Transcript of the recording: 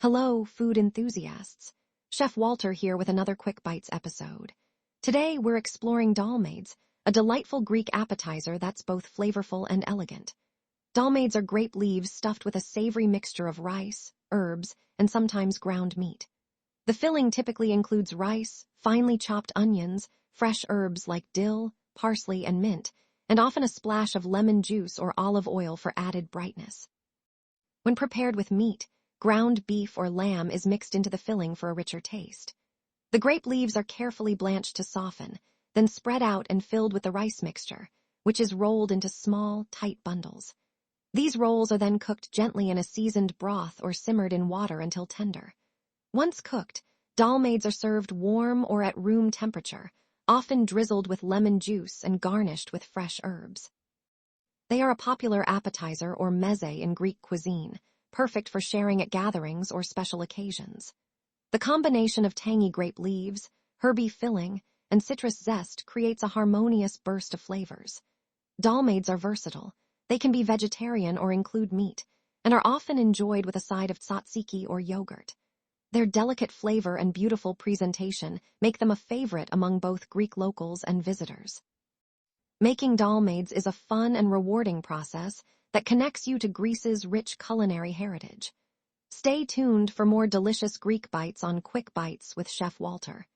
Hello, food enthusiasts. Chef Walter here with another Quick Bites episode. Today, we're exploring dolmades, a delightful Greek appetizer that's both flavorful and elegant. Dolmades are grape leaves stuffed with a savory mixture of rice, herbs, and sometimes ground meat. The filling typically includes rice, finely chopped onions, fresh herbs like dill, parsley, and mint, and often a splash of lemon juice or olive oil for added brightness. When prepared with meat, ground beef or lamb is mixed into the filling for a richer taste. The grape leaves are carefully blanched to soften, then spread out and filled with the rice mixture, which is rolled into small, tight bundles. These rolls are then cooked gently in a seasoned broth or simmered in water until tender. Once cooked, dolmades are served warm or at room temperature, often drizzled with lemon juice and garnished with fresh herbs. They are a popular appetizer or meze in Greek cuisine, perfect for sharing at gatherings or special occasions. The combination of tangy grape leaves, herby filling, and citrus zest creates a harmonious burst of flavors. Dolmades are versatile. They can be vegetarian or include meat, and are often enjoyed with a side of tzatziki or yogurt. Their delicate flavor and beautiful presentation make them a favorite among both Greek locals and visitors. Making dolmades is a fun and rewarding process that connects you to Greece's rich culinary heritage. Stay tuned for more delicious Greek bites on Quick Bites with Chef Walter.